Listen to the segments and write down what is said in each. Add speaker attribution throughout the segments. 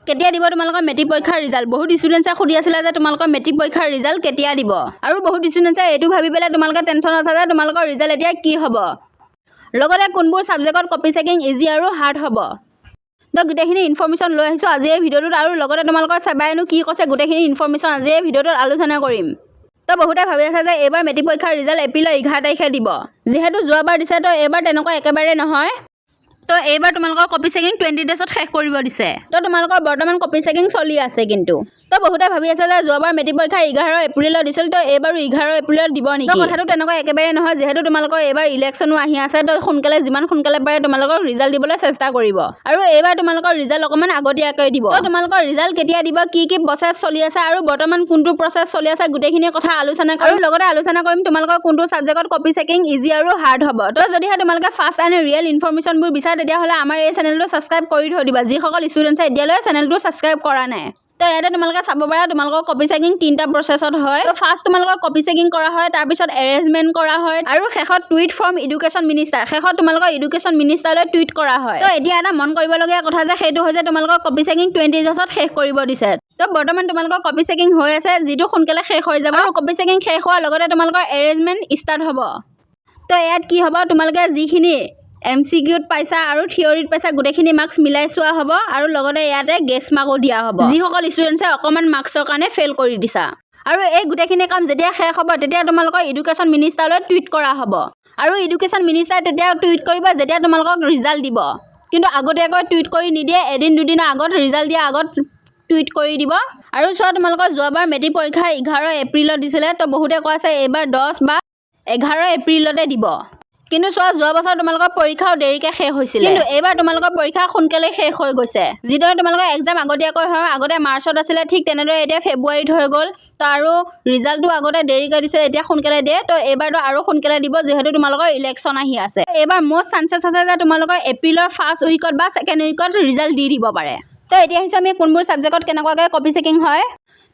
Speaker 1: কেতিয়া দিব তোমালোকৰ মেট্ৰিক পৰীক্ষাৰ ৰিজাল্ট বহুত ষ্টুডেণ্টছে সুধি আছিলে যে তোমালোকৰ মেট্ৰিক পৰীক্ষাৰ ৰিজাল্ট কেতিয়া দিব আৰু বহুত ষ্টুডেণ্টছে এইটো ভাবি পেলাই তোমালোকে টেনশ্যন আছে যে তোমালোকৰ ৰিজাল্ট এতিয়া কি হ'ব লগতে কোনবোৰ ছাবজেক্টত কপি চেকিং ইজি আৰু হাৰ্ড হ'ব তো গোটেইখিনি ইনফৰমেশ্যন লৈ আহিছোঁ আজি এই ভিডিঅ'টোত আৰু লগতে তোমালোকৰ চেবাইনো কি কৈছে গোটেইখিনি ইনফৰমেশ্যন আজি এই ভিডিঅ'টোত আলোচনা কৰিম তো বহুতে ভাবি আছে যে এইবাৰ মেট্ৰিক পৰীক্ষাৰ ৰিজাল্ট এপ্ৰিলৰ 11 তাৰিখে দিব যিহেতু যোৱাবাৰ দিছে তো এইবাৰ তেনেকুৱা একেবাৰে নহয় তো এইবাৰ তোমালোকৰ কপি চেকিং 20 ডেজত শেষ কৰিব দিছে তো তোমালোকৰ বৰ্তমান কপি চেকিং চলি আছে কিন্তু তো বহুতে ভাবি আছে যে যোৱাবাৰ মেট্ৰিক পৰীক্ষা 11 এপ্ৰিলত দিছিল তো এইবাৰো 11 এপ্ৰিলত দিব নেকি তো কথাটো তেনেকুৱা একেবাৰে নহয় যেহেতু তোমালোকৰ এইবাৰ ইলেকশ্যনো আহি আছে তো সোনকালে যিমান সোনকালে পাৰে তোমালোকৰ ৰিজাল্ট দিবলৈ চেষ্টা কৰিব আৰু এইবাৰ তোমালোকৰ ৰিজাল্ট অকমান আগতীয়াকৈ দিব তো তোমালোকৰ ৰিজাল্ট কেতিয়া দিব কি প্ৰচেছ চলি আছে আৰু বৰ্তমান কোনটো প্ৰচেছ চলি আছে গোটেইখিনি কথা আলোচনা কৰিম আৰু লগতে আলোচনা কৰিম তোমালোকৰ কোনটো ছাবজেক্টত কপি চেকিং ইজি আৰু হাৰ্ড হ'ব তো যদিহে তোমালোকে ফাৰ্ষ্ট এণ্ড ৰিয়েল ইনফৰমেশ্যনবোৰ বিচাৰা তেতিয়াহ'লে আমাৰ এই চেনেলটো ছাবস্ক্ৰাইব কৰি থৈ দিবা যিসকল ষ্টুডেণ্টছে এতিয়ালৈ চেনেলটো ছাবস্ক্ৰাইব কৰা নাই তো ইয়াতে তোমালোকে চাব পাৰা তোমালোকৰ কপি চেকিং 3টা প্ৰচেছত হয় তো ফাৰ্ষ্ট তোমালোকৰ কপি চেকিং কৰা হয় তাৰপিছত এৰেঞ্জমেণ্ট কৰা হয় আৰু শেষত টুইট ফ্ৰম এডুকেশ্যন মিনিষ্টাৰ শেষত তোমালোকৰ এডুকেশ্যন মিনিষ্টাৰলৈ টুইট কৰা হয় তো এতিয়া এটা মন কৰিবলগীয়া কথা যে সেইটো হৈছে তোমালোকৰ কপি চেকিং 20 ডেজত শেষ কৰিব দিছে তো বৰ্তমান তোমালোকৰ কপি চেকিং হৈ আছে যিটো সোনকালে শেষ হৈ যাব আৰু কপি চেকিং শেষ হোৱাৰ লগতে তোমালোকৰ এৰেঞ্জমেণ্ট ষ্টাৰ্ট হ'ব তো ইয়াত কি হ'ব তোমালোকে যিখিনি MCQত পাইছা আৰু থিয়ৰিত পাইছা গোটেইখিনি মাৰ্কছ মিলাই চোৱা হ'ব আৰু লগতে ইয়াতে গেছ মাৰ্কো দিয়া হ'ব যিসকল ষ্টুডেণ্টছে অকণমান মাৰ্কছৰ কাৰণে ফেইল কৰি দিছা আৰু এই গোটেইখিনি কাম যেতিয়া শেষ হ'ব তেতিয়া তোমালোকৰ এডুকেশ্যন মিনিষ্টাৰলৈ টুইট কৰা হ'ব আৰু এডুকেশ্যন মিনিষ্টাৰে তেতিয়া টুইট কৰিব যেতিয়া তোমালোকক ৰিজাল্ট দিব কিন্তু আগতীয়াকৈ টুইট কৰি নিদিয়ে এদিন দুদিনৰ আগত ৰিজাল্ট দিয়া আগত টুইট কৰি দিব আৰু চোৱা তোমালোকৰ যোৱাবাৰ মেট্ৰিক পৰীক্ষা 11 এপ্ৰিলত দিছিলে তো বহুতে কৈ আছে এইবাৰ 10 বা 11 এপ্ৰিলতে দিব কিন্তু চোৱা যোৱা বছৰ তোমালোকৰ পৰীক্ষাও দেৰিকৈ শেষ হৈছিল কিন্তু এইবাৰ তোমালোকৰ পৰীক্ষা সোনকালে শেষ হৈ গৈছে যিদৰে তোমালোকৰ এক্সাম আগতীয়াকৈ হয় আগতে মাৰ্চত আছিলে ঠিক তেনেদৰে এতিয়া ফেব্ৰুৱাৰীত হৈ গ'ল তো আৰু ৰিজাল্টটো আগতে দেৰিকৈ দিছে এতিয়া সোনকালে দিয়ে তো এইবাৰতো আৰু সোনকালে দিব যিহেতু তোমালোকৰ ইলেকশ্যন আহি আছে এইবাৰ মষ্ট চান্সেছ আছে যে তোমালোকৰ এপ্ৰিলৰ ফাৰ্ষ্ট উইকত বা ছেকেণ্ড উইকত ৰিজাল্ট দি দিব পাৰে তো এতিয়া আহিছোঁ আমি কোনবোৰ ছাবজেক্টত কেনেকুৱাকৈ কপি চেকিং হয়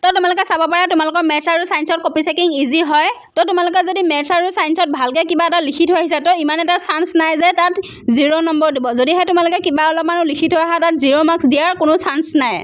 Speaker 1: তো তোমালোকে চাব পাৰা তোমালোকৰ মেথছ আৰু ছায়েন্সত কপি চেকিং ইজি হয় তো তোমালোকে যদি মেথছ আৰু ছায়েন্সত ভালকৈ কিবা এটা লিখি থৈ আহিছা তো ইমান এটা চান্স নাই যে তাত 0 নম্বৰ দিব যদিহে তোমালোকে কিবা অলপমানো লিখি থৈ আহা তাত 0 মাৰ্কছ দিয়াৰ কোনো চান্স নাই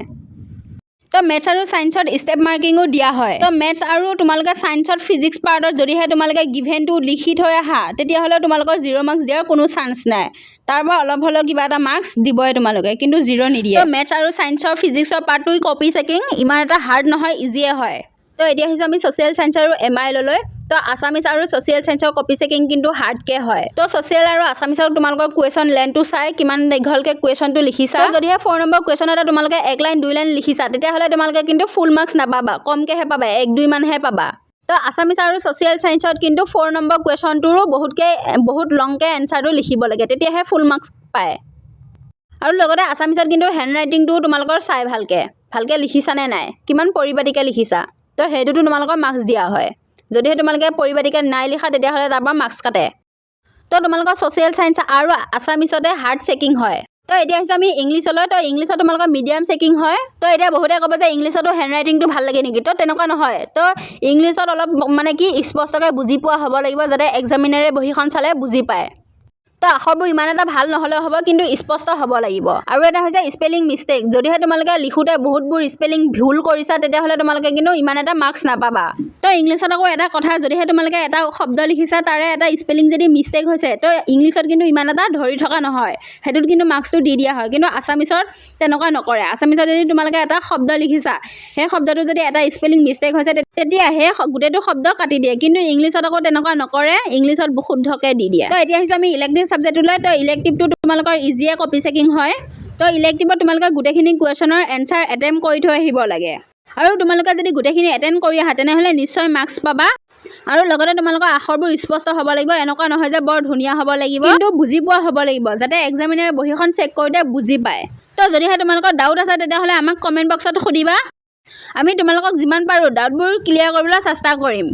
Speaker 1: তো মেথছ আৰু ছায়েন্সত ষ্টেপ মাৰ্কিঙো দিয়া হয় তো মেথছ আৰু তোমালোকে ছায়েন্সত ফিজিক্স পাৰ্টত যদিহে তোমালোকে গিভেনটো লিখি থৈ আহা তেতিয়াহ'লে তোমালোকৰ 0 মাৰ্কছ দিয়াৰ কোনো চান্স নাই তাৰ পৰা অলপ হ'লেও কিবা এটা মাৰ্কছ দিবই তোমালোকে কিন্তু 0 নিদিয়ে তো মেথছ আৰু ছায়েন্সৰ ফিজিক্সৰ পাৰ্টটো কপি চেকিং ইমান এটা হাৰ্ড নহয় ইজিয়ে হয় তো এতিয়া আহিছোঁ আমি ছ'চিয়েল ছায়েন্স আৰু MILলৈ তো আছামিজ আৰু ছ'চিয়েল ছায়েন্সৰ কপি চেকিং কিন্তু হাৰ্ডকৈ হয় তো ছ'চিয়েল আৰু আছামিজৰ তোমালোকৰ কুৱেশ্যন লেন্থটো চাই কিমান দীঘলকৈ কুৱেশ্যনটো লিখিছা যদিহে 4 নম্বৰ কুৱেশ্যন এটা তোমালোকে 1 লাইন 2 লাইন লিখিছা তেতিয়াহ'লে তোমালোকে কিন্তু ফুল মাৰ্কছ নাপাবা কমকৈহে পাবা 1-2 মানহে পাবা তো আছামিজ আৰু ছ'চিয়েল ছায়েন্সত কিন্তু 4 নম্বৰ কুৱেশ্যনটোৰো বহুত লংকৈ এনচাৰটো লিখিব লাগে তেতিয়াহে ফুল মাৰ্কছ পায় আৰু লগতে আছামিজত কিন্তু হেণ্ড ৰাইটিংটো তোমালোকৰ চাই ভালকৈ লিখিছানে নাই কিমান পৰিপাটিকৈ লিখিছা তো সেইটোতো তোমালোকৰ মাৰ্কছ দিয়া হয় যদিহে তোমালোকে পৰিপাটিকৈ নাই লিখা তেতিয়াহ'লে তাৰপৰা মাৰ্কছ কাটে তো তোমালোকৰ ছ'চিয়েল ছায়েন্স আৰু আছামিজতে হাৰ্ড চেকিং হয় তো এতিয়া আহিছোঁ আমি ইংলিছলৈ তো ইংলিছত তোমালোকৰ মিডিয়াম চেকিং হয় তো এতিয়া বহুতে ক'ব যে ইংলিছতো হেণ্ড ৰাইটিংটো ভাল লাগে নেকি তো তেনেকুৱা নহয় তো ইংলিছত অলপ মানে কি স্পষ্টকৈ বুজি পোৱা হ'ব লাগিব যাতে এক্সামিনাৰে বহীখন চালে বুজি পায় তো আখৰবোৰ ইমান এটা ভাল নহ'লেও হ'ব কিন্তু স্পষ্ট হ'ব লাগিব আৰু এটা হৈছে স্পেলিং মিষ্টেক যদিহে তোমালোকে লিখোঁতে বহুতবোৰ স্পেলিং ভুল কৰিছা তেতিয়াহ'লে তোমালোকে কিন্তু ইমান এটা মাৰ্কছ নাপাবা তো ইংলিছত আকৌ এটা কথা যদিহে তোমালোকে এটা শব্দ লিখিছা তাৰে এটা স্পেলিং যদি মিষ্টেক হৈছে তো ইংলিছত কিন্তু ইমান এটা ধৰি থকা নহয় সেইটোত কিন্তু মাৰ্কছটো দি দিয়া হয় কিন্তু আছামিজত তেনেকুৱা নকৰে আছামিজত যদি তোমালোকে এটা শব্দ লিখিছা সেই শব্দটো যদি এটা স্পেলিং মিষ্টেক হৈছে তেতিয়া সেই গোটেইটো শব্দ কাটি দিয়ে কিন্তু ইংলিছত আকৌ তেনেকুৱা নকৰে ইংলিছত শুদ্ধকৈ দি দিয়ে তো এতিয়া আহিছোঁ আমি ইলেক্টিভ ছাবজেক্টলৈ তো ইলেক্টিভটো তোমালোকৰ ইজিয়ে কপি চেকিং হয় তো ইলেক্টিভত তোমালোকে গোটেইখিনি কুৱেশ্যনৰ এনচাৰ এটেম্প কৰি থৈ আহিব লাগে আৰু তোমালোকে যদি গোটেইখিনি এটেণ্ড কৰি আহা তেনেহ'লে নিশ্চয় মাৰ্কছ পাবা আৰু লগতে তোমালোকৰ আখৰবোৰ স্পষ্ট হ'ব লাগিব এনেকুৱা নহয় যে বৰ ধুনীয়া হ'ব লাগিব কিন্তু বুজি পোৱা হ'ব লাগিব যাতে এক্সামিনাৰে বহীখন চেক কৰোঁতে বুজি পায় তো যদিহে তোমালোকৰ ডাউট আছে তেতিয়াহ'লে আমাক কমেণ্ট বক্সত সুধিবা আমি তোমালোকক যিমান পাৰোঁ ডাউটবোৰ ক্লিয়াৰ কৰিবলৈ চেষ্টা কৰিম